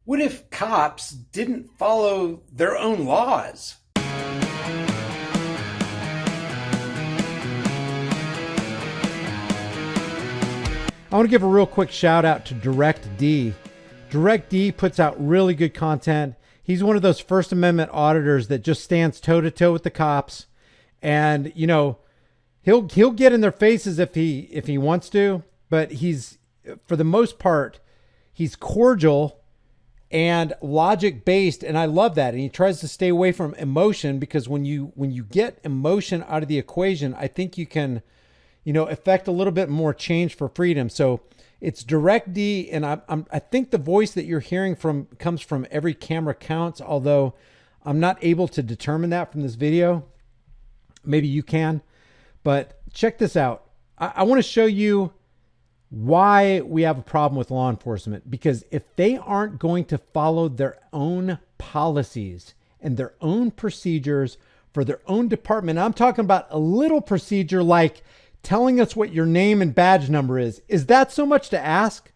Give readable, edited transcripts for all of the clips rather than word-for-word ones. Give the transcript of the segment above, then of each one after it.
What if cops didn't follow their own laws? I want to give a real quick shout out to Direct D. Direct D puts out really good content. He's one of those First Amendment auditors that just stands toe to toe with the cops. And, you know, he'll get in their faces if he wants to, but he's, for the most part, he's cordial and logic based, and I love that. And he tries to stay away from emotion, because when you get emotion out of the equation, I think you can, you know, affect a little bit more change for freedom. So it's Direct D, and I think the voice that you're hearing from comes from Every Camera Counts, although I'm not able to determine that from this video. Maybe you can, but check this out. I want to show you why we have a problem with law enforcement, because if they aren't going to follow their own policies and their own procedures for their own department, I'm talking about a little procedure like telling us what your name and badge number is that so much to ask?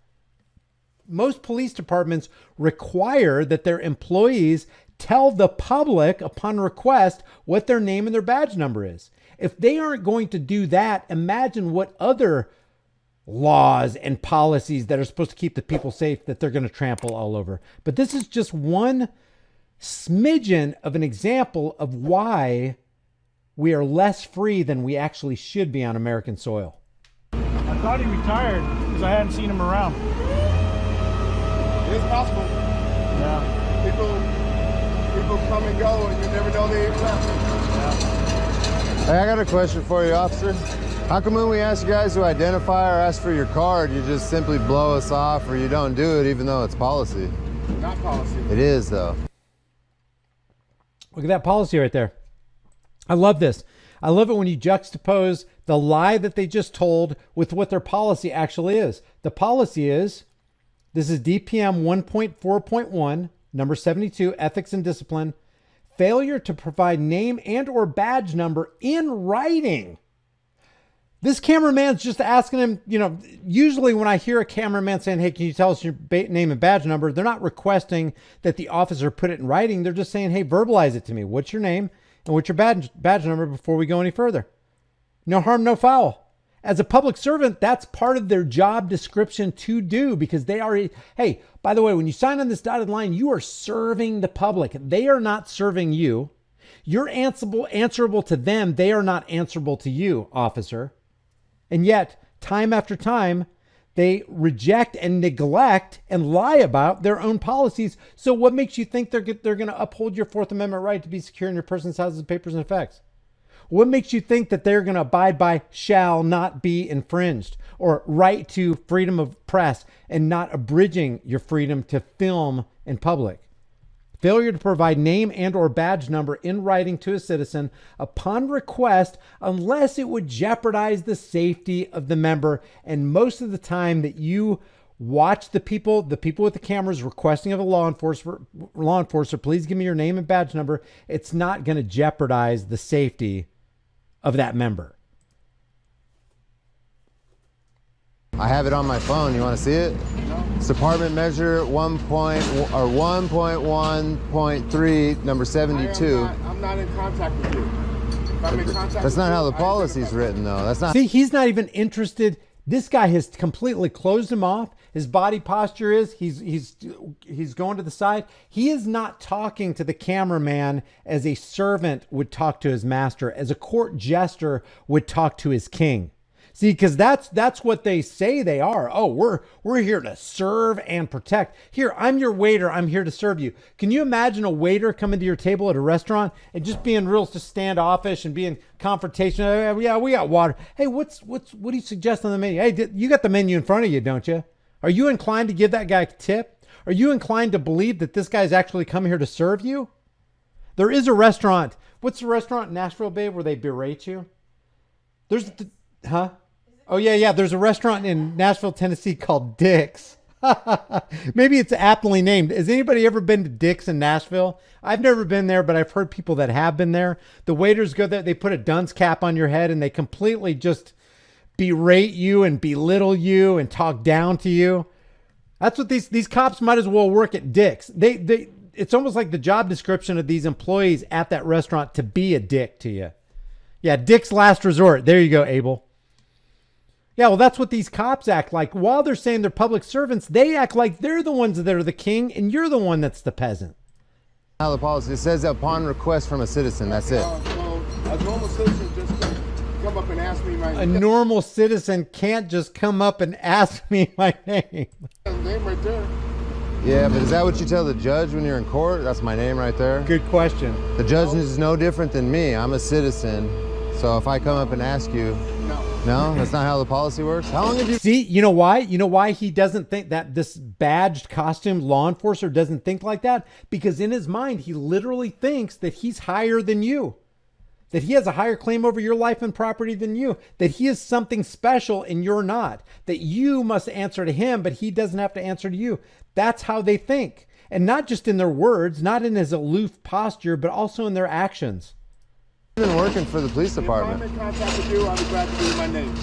Most police departments require that their employees tell the public upon request what their name and their badge number is. If they aren't going to do that, imagine what other laws and policies that are supposed to keep the people safe that they're going to trample all over. But this is just one smidgen of an example of why we are less free than we actually should be on American soil. I thought he retired because I hadn't seen him around. It's possible. Yeah. People come and go, and you never know they left. Yeah. Hey, I got a question for you, officer. How come when we ask you guys to identify or ask for your card, you just simply blow us off, or you don't do it even though it's policy? Not policy. It is, though. Look at that policy right there. I love this. I love it when you juxtapose the lie that they just told with what their policy actually is. The policy is, this is DPM 1.4.1, number 72, ethics and discipline, failure to provide name and or badge number in writing. This cameraman's just asking him, you know, usually when I hear a cameraman saying, hey, can you tell us your name and badge number? They're not requesting that the officer put it in writing. They're just saying, hey, verbalize it to me. What's your name and what's your badge number before we go any further? No harm, no foul. As a public servant, that's part of their job description to do, because they are, hey, by the way, when you sign on this dotted line, you are serving the public. They are not serving you. You're answerable to them. They are not answerable to you, officer. And yet, time after time, they reject and neglect and lie about their own policies. So what makes you think they're going to uphold your Fourth Amendment right to be secure in your person's houses, papers, and effects? What makes you think that they're going to abide by shall not be infringed, or right to freedom of press and not abridging your freedom to film in public? Failure to provide name and or badge number in writing to a citizen upon request, unless it would jeopardize the safety of the member. And most of the time that you watch the people with the cameras requesting of a law enforcer, please give me your name and badge number, it's not going to jeopardize the safety of that member. I have it on my phone. You want to see it? No. It's Department Measure 1.1.3, number 72. I'm not in contact with you. If I'm in contact That's with not you, how the I policy's written, though. That's not. See, he's not even interested. This guy has completely closed him off. His body posture is he's going to the side. He is not talking to the cameraman as a servant would talk to his master, as a court jester would talk to his king. See, because that's what they say they are. Oh, we're here to serve and protect. Here, I'm your waiter. I'm here to serve you. Can you imagine a waiter coming to your table at a restaurant and just being real just standoffish and being confrontational? Yeah, we got water. Hey, what do you suggest on the menu? Hey, you got the menu in front of you, don't you? Are you inclined to give that guy a tip? Are you inclined to believe that this guy's actually come here to serve you? There is a restaurant. What's the restaurant in Nashville, babe, where they berate you? Huh? Oh, yeah. There's a restaurant in Nashville, Tennessee called Dick's. Maybe it's aptly named. Has anybody ever been to Dick's in Nashville? I've never been there, but I've heard people that have been there. The waiters go there, they put a dunce cap on your head, and they completely just berate you and belittle you and talk down to you. That's what these cops might as well work at Dick's. It's almost like the job description of these employees at that restaurant to be a dick to you. Yeah, Dick's last resort. There you go, Abel. Yeah, well, that's what these cops act like. While they're saying they're public servants, they act like they're the ones that are the king and you're the one that's the peasant. How the policy, it says upon request from a citizen, that's it. Well, a normal citizen just come up and ask me my A normal citizen can't just come up and ask me my name. name right there. Yeah, but is that what you tell the judge when you're in court? That's my name right there. Good question. The judge is no different than me. I'm a citizen. So if I come up and ask you, no, that's not how the policy works. How long have you... See, you know why? You know why he doesn't think that this badged costumed law enforcer doesn't think like that? Because in his mind, he literally thinks that he's higher than you. That he has a higher claim over your life and property than you. That he is something special and you're not. That you must answer to him, but he doesn't have to answer to you. That's how they think. And not just in their words, not in his aloof posture, but also in their actions. You've been working for the police department. If I'm in contact with you, I'll be glad to give you my name.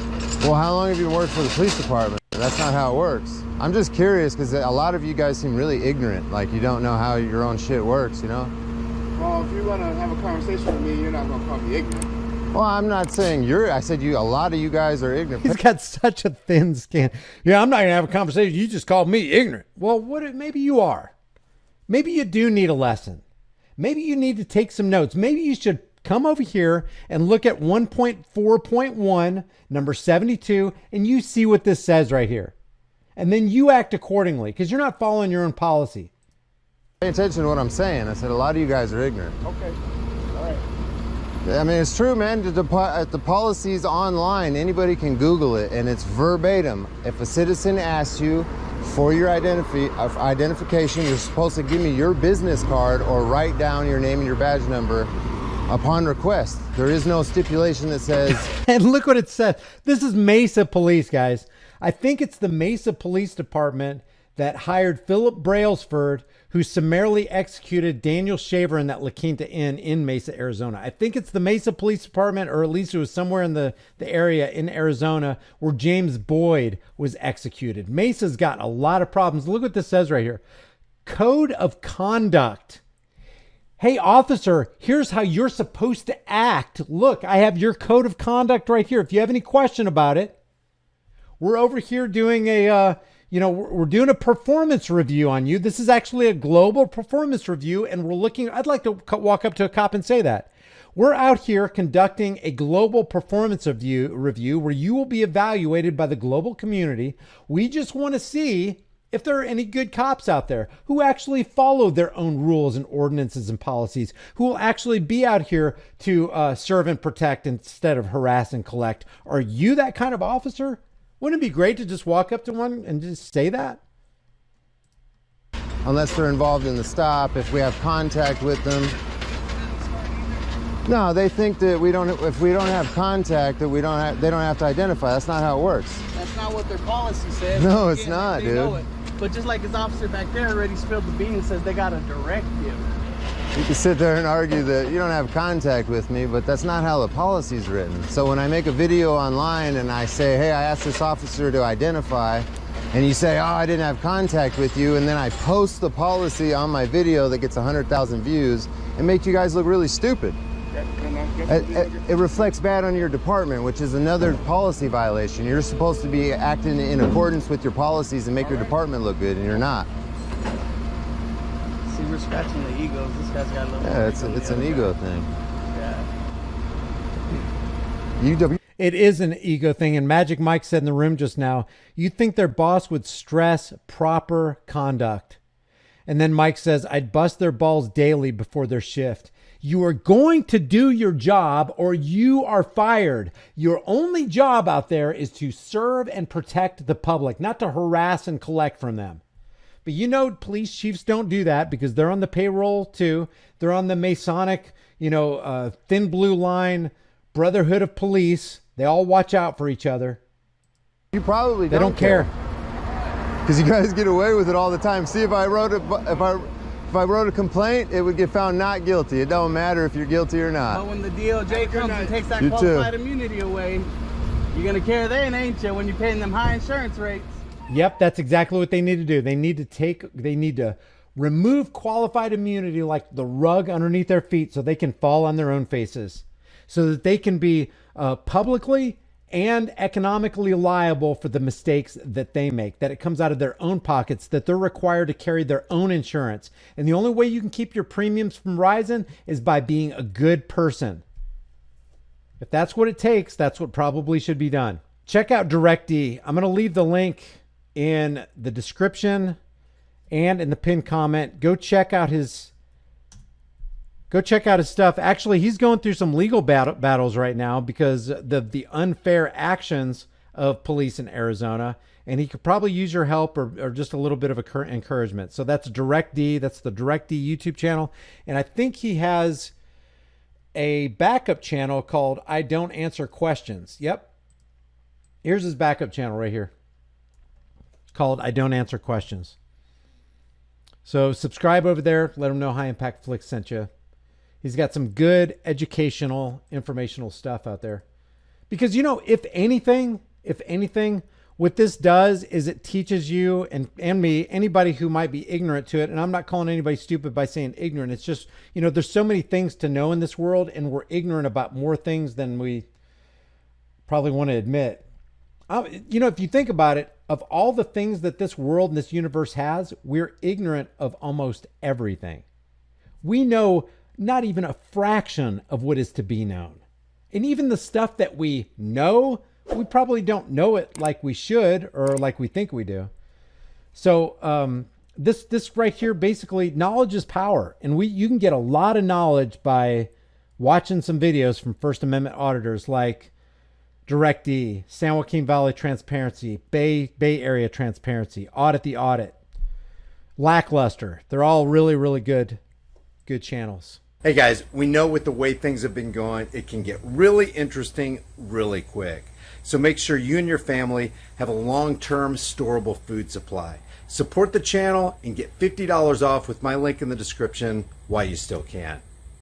Well, how long have you been working for the police department? That's not how it works. I'm just curious because a lot of you guys seem really ignorant. Like you don't know how your own shit works, you know? Well, if you want to have a conversation with me, you're not going to call me ignorant. Well, I'm not saying you're, I said a lot of you guys are ignorant. He's got such a thin skin. Yeah, I'm not going to have a conversation. You just called me ignorant. Well, maybe you are. Maybe you do need a lesson. Maybe you need to take some notes. Maybe you should come over here and look at 1.4.1, number 72, and you see what this says right here. And then you act accordingly because you're not following your own policy. Pay attention to what I'm saying. I said a lot of you guys are ignorant. Okay. All right. I mean, it's true, man. The policy's online. Anybody can Google it, and it's verbatim. If a citizen asks you for your identification, you're supposed to give me your business card or write down your name and your badge number upon request. There is no stipulation that says... And look what it says. This is Mesa Police, guys. I think it's the Mesa Police Department that hired Philip Brailsford, who summarily executed Daniel Shaver in that La Quinta Inn in Mesa, Arizona. I think it's the Mesa Police Department, or at least it was somewhere in the area in Arizona where James Boyd was executed. Mesa's got a lot of problems. Look what this says right here. Code of conduct. Hey, officer, here's how you're supposed to act. Look, I have your code of conduct right here. If you have any question about it, we're over here doing we're doing a performance review on you. This is actually a global performance review, and we're looking, I'd like to walk up to a cop and say that. We're out here conducting a global performance review where you will be evaluated by the global community. We just want to see if there are any good cops out there who actually follow their own rules and ordinances and policies, who will actually be out here to serve and protect instead of harass and collect. Are you that kind of officer? Wouldn't it be great to just walk up to one and just say that? Unless they're involved in the stop, if we have contact with them. No, they think that if we don't have contact, that they don't have to identify. That's not how it works. That's not what their policy says. No, it's not, dude. But just like his officer back there already spilled the beans, says they got to direct you. You can sit there and argue that you don't have contact with me, but that's not how the policy's written. So when I make a video online and I say, hey, I asked this officer to identify, and you say, oh, I didn't have contact with you, and then I post the policy on my video that gets 100,000 views, it makes you guys look really stupid. It reflects bad on your department, which is another policy violation. You're supposed to be acting in accordance with your policies and make your department look good, and you're not. See, we're scratching the egos. This guy's got a little... Yeah, it's an ego thing. Yeah. It is an ego thing, and Magic Mike said in the room just now, you'd think their boss would stress proper conduct. And then Mike says, I'd bust their balls daily before their shift. You are going to do your job or you are fired. Your only job out there is to serve and protect the public, not to harass and collect from them. But you know, police chiefs don't do that because they're on the payroll too. They're on the Masonic, thin blue line, brotherhood of police. They all watch out for each other. You probably don't care. Because you guys get away with it all the time. See, if I wrote a complaint, it would get found not guilty. It don't matter if you're guilty or not. But when the DOJ comes and takes that You qualified too. immunity away, you're going to care then, ain't you, when you're paying them high insurance rates? Yep, that's exactly what they need to do. They need to remove qualified immunity like the rug underneath their feet so they can fall on their own faces, so that they can be publicly and economically liable for the mistakes that they make, that it comes out of their own pockets, that they're required to carry their own insurance. And the only way you can keep your premiums from rising is by being a good person. If that's what it takes, that's what probably should be done. Check out DirectD. I'm going to leave the link in the description and in the pinned comment. Go check out his stuff. Actually, he's going through some legal battles right now because the unfair actions of police in Arizona, and he could probably use your help or just a little bit of encouragement. So that's DirectD. That's the DirectD YouTube channel. And I think he has a backup channel called I Don't Answer Questions. Yep. Here's his backup channel right here called I Don't Answer Questions. So subscribe over there. Let him know High Impact Flicks sent you. He's got some good educational, informational stuff out there. Because, you know, if anything, what this does is it teaches you and me, anybody who might be ignorant to it, and I'm not calling anybody stupid by saying ignorant. It's just, you know, there's so many things to know in this world, and we're ignorant about more things than we probably want to admit. You know, if you think about it, of all the things that this world and this universe has, we're ignorant of almost everything. We know not even a fraction of what is to be known. And even the stuff that we know, we probably don't know it like we should or like we think we do. So this right here, basically, knowledge is power. And you can get a lot of knowledge by watching some videos from First Amendment auditors like DirectD, San Joaquin Valley Transparency, Bay Area Transparency, Audit the Audit, Lackluster. They're all really, really good channels. Hey guys, we know with the way things have been going, it can get really interesting really quick. So make sure you and your family have a long-term storable food supply. Support the channel and get $50 off with my link in the description while you still can.